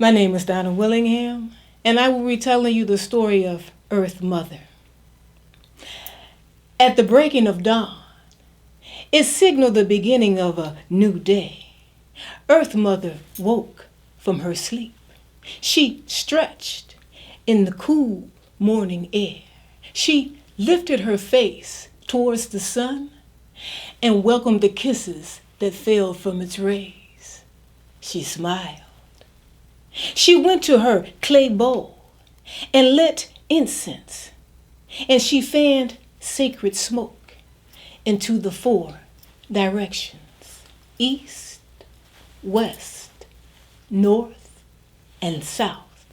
My name is Donna Willingham, and I will be telling you the story of Earth Mother. At the breaking of dawn, it signaled the beginning of a new day. Earth Mother woke from her sleep. She stretched in the cool morning air. She lifted her face towards the sun and welcomed the kisses that fell from its rays. She smiled. She went to her clay bowl and lit incense, and she fanned sacred smoke into the 4 directions: east, west, north, and south.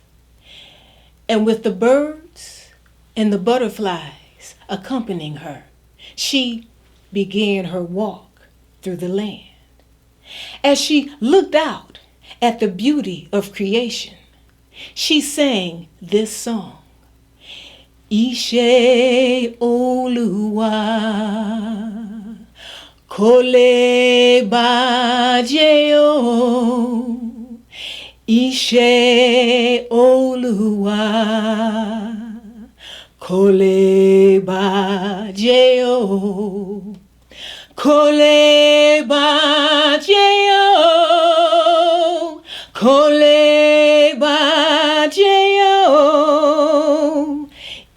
And with the birds and the butterflies accompanying her, she began her walk through the land. As she looked out at the beauty of creation, she sang this song: Ishe Oluwa Kole Bajeo, Ishe Oluwa Kole Bajeo, Kole Bajeo, Kole Bajeo,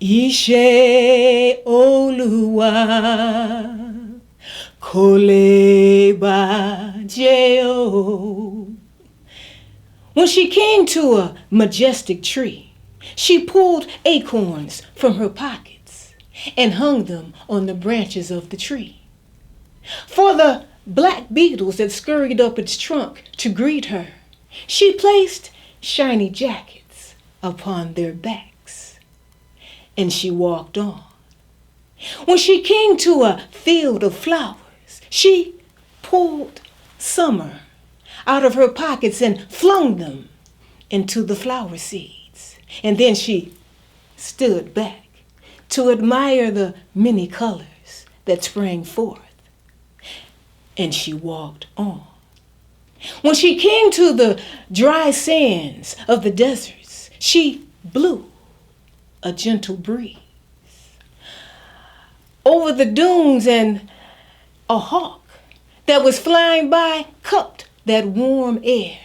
Ishe Oluwa Kole Bajeo. When she came to a majestic tree, she pulled acorns from her pockets and hung them on the branches of the tree. For the black beetles that scurried up its trunk to greet her, she placed shiny jackets upon their backs, and she walked on. When she came to a field of flowers, she pulled summer out of her pockets and flung them into the flower seeds. And then she stood back to admire the many colors that sprang forth, and she walked on. When she came to the dry sands of the deserts, she blew a gentle breeze over the dunes, and a hawk that was flying by cupped that warm air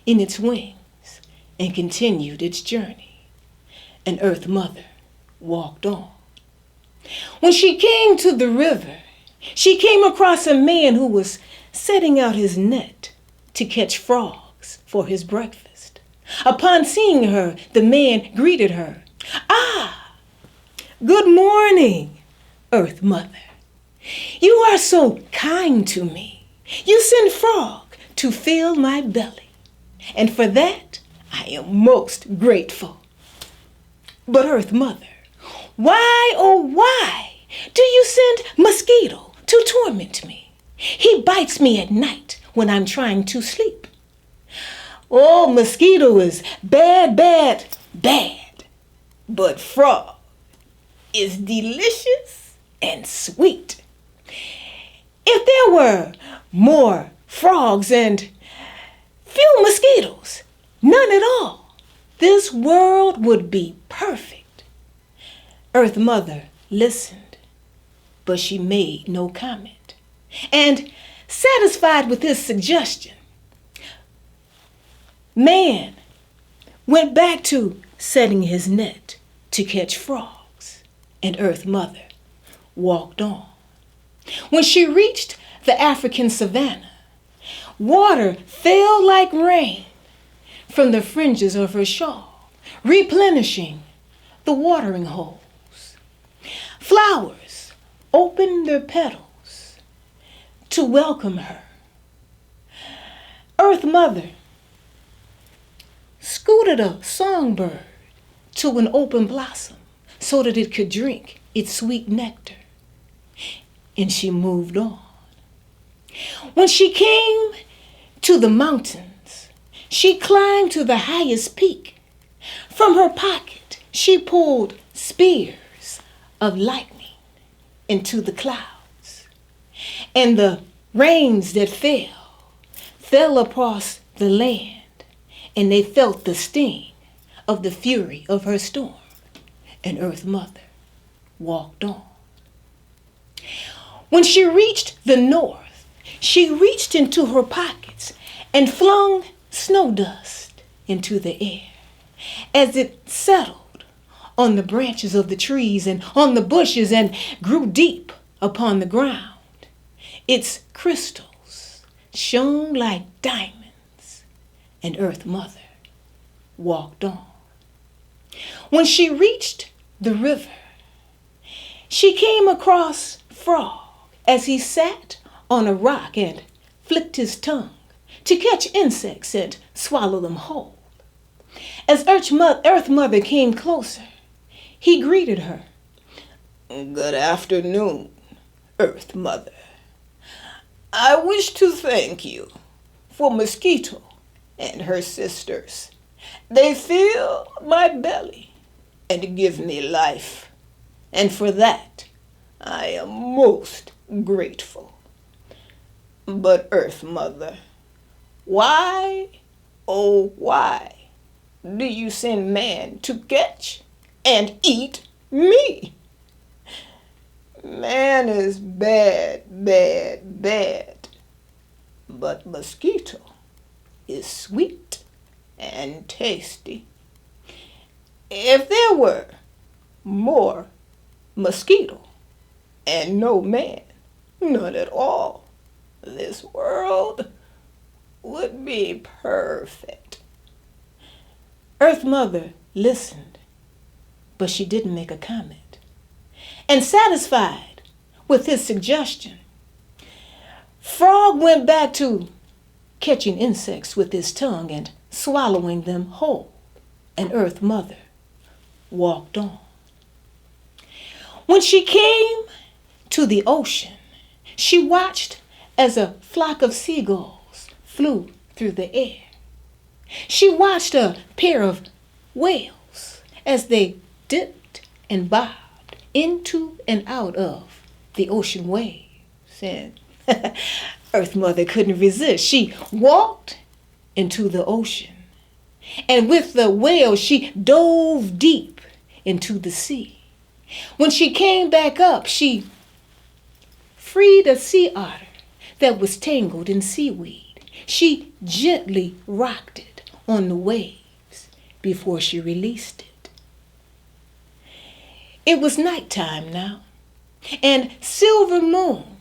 in its wings and continued its journey. And Earth Mother walked on. When she came to the river, she came across a man who was setting out his net to catch frogs for his breakfast. Upon seeing her, the man greeted her. "Ah, good morning, Earth Mother. You are so kind to me. You send frog to fill my belly, and for that I am most grateful. But Earth Mother, why, oh why, do you send mosquito to torment me? He bites me at night when I'm trying to sleep. Oh, mosquito is bad, bad, bad, but frog is delicious and sweet. If there were more frogs and few mosquitoes, none at all, this world would be perfect." Earth Mother listened, but she made no comment. And satisfied with his suggestion, man went back to setting his net to catch frogs, and Earth Mother walked on. When she reached the African savanna, water fell like rain from the fringes of her shawl, replenishing the watering holes. Flowers opened their petals to welcome her. Earth Mother scooted a songbird to an open blossom so that it could drink its sweet nectar, and she moved on. When she came to the mountains, she climbed to the highest peak. From her pocket, she pulled spears of lightning into the clouds, and the rains that fell across the land and they felt the sting of the fury of her storm. And Earth Mother walked on. When she reached the north, she reached into her pockets and flung snow dust into the air. As it settled on the branches of the trees and on the bushes and grew deep upon the ground, its crystals shone like diamonds, and Earth Mother walked on. When she reached the river, she came across Frog as he sat on a rock and flicked his tongue to catch insects and swallow them whole. As Earth Mother came closer, he greeted her. "Good afternoon, Earth Mother. I wish to thank you for Mosquito and her sisters. They fill my belly and give me life, and for that I am most grateful. But Earth Mother, why, oh why, do you send man to catch and eat me? Man is bad, bad, bad, but Mosquito is sweet and tasty. If there were more Mosquito and no man, none at all, this world would be perfect." Earth Mother listened, but she didn't make a comment. And satisfied with his suggestion, Frog went back to catching insects with his tongue and swallowing them whole, and Earth Mother walked on. When she came to the ocean, she watched as a flock of seagulls flew through the air. She watched a pair of whales as they dipped and bobbed into and out of the ocean waves. And Earth Mother couldn't resist. She walked into the ocean, and with the whales she dove deep into the sea. When she came back up, she freed a sea otter that was tangled in seaweed. She gently rocked it on the waves before she released it. It was nighttime now, and silver moon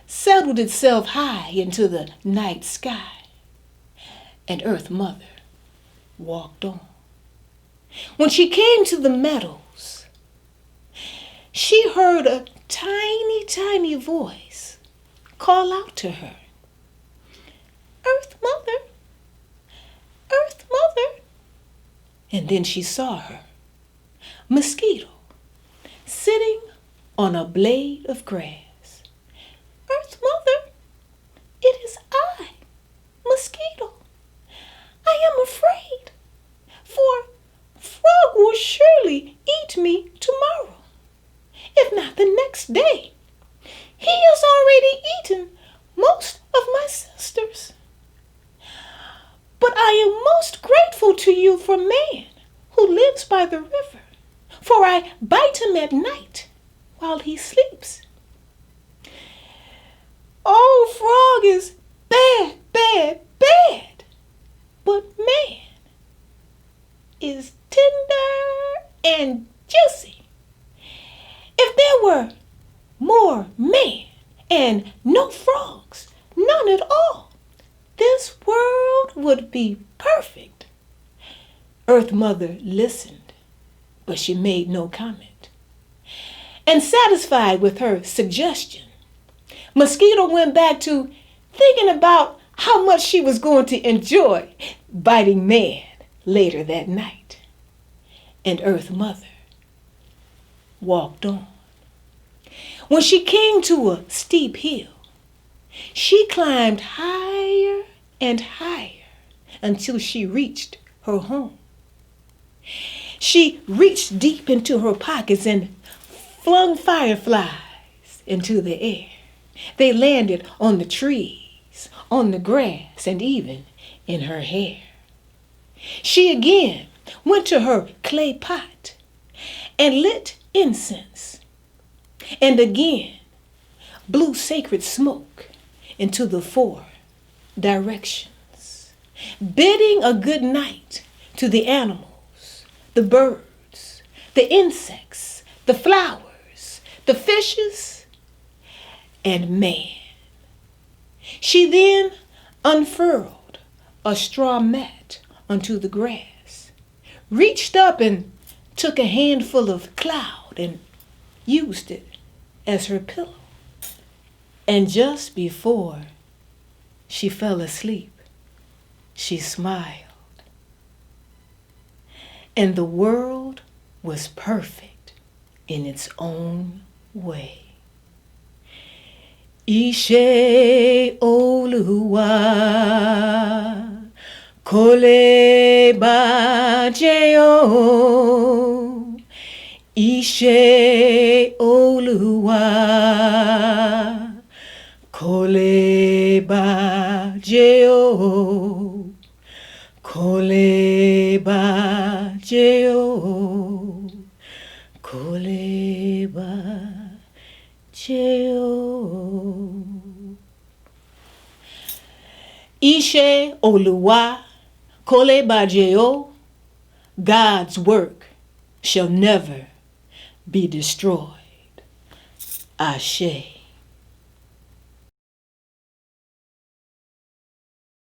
settled itself high into the night sky, and Earth Mother walked on. When she came to the meadows, she heard a tiny, tiny voice call out to her. "Earth Mother, Earth Mother." And then she saw her, Mosquito, sitting on a blade of grass. "Earth Mother, it is I, Mosquito. I am afraid, for Frog will surely eat me tomorrow, if not the next day. He has already eaten most of my sisters. But I am most grateful to you for man who lives by the river, for I bite him at night while he sleeps. Oh, Frog is bad, bad, bad, but man is tender and juicy. If there were more man and no frogs, none at all, this world would be perfect." Earth Mother listened, but she made no comment. And satisfied with her suggestion, Mosquito went back to thinking about how much she was going to enjoy biting man later that night. And Earth Mother walked on. When she came to a steep hill, she climbed higher and higher until she reached her home. She reached deep into her pockets and flung fireflies into the air. They landed on the trees, on the grass, and even in her hair. She again went to her clay pot and lit incense, and again blew sacred smoke into the four directions, bidding a good night to the animals, the birds, the insects, the flowers, the fishes, and man. She then unfurled a straw mat onto the grass, reached up and took a handful of cloud and used it as her pillow. And just before she fell asleep, she smiled. And the world was perfect in its own way. Ishe Oluwa Kole Bajeo. Ishe Oluwa Kole Bajeo. Kole Bajeo. Kole Bajeo. Ishe Oluwa Kole Bajeo. God's work shall never be destroyed. Ashe.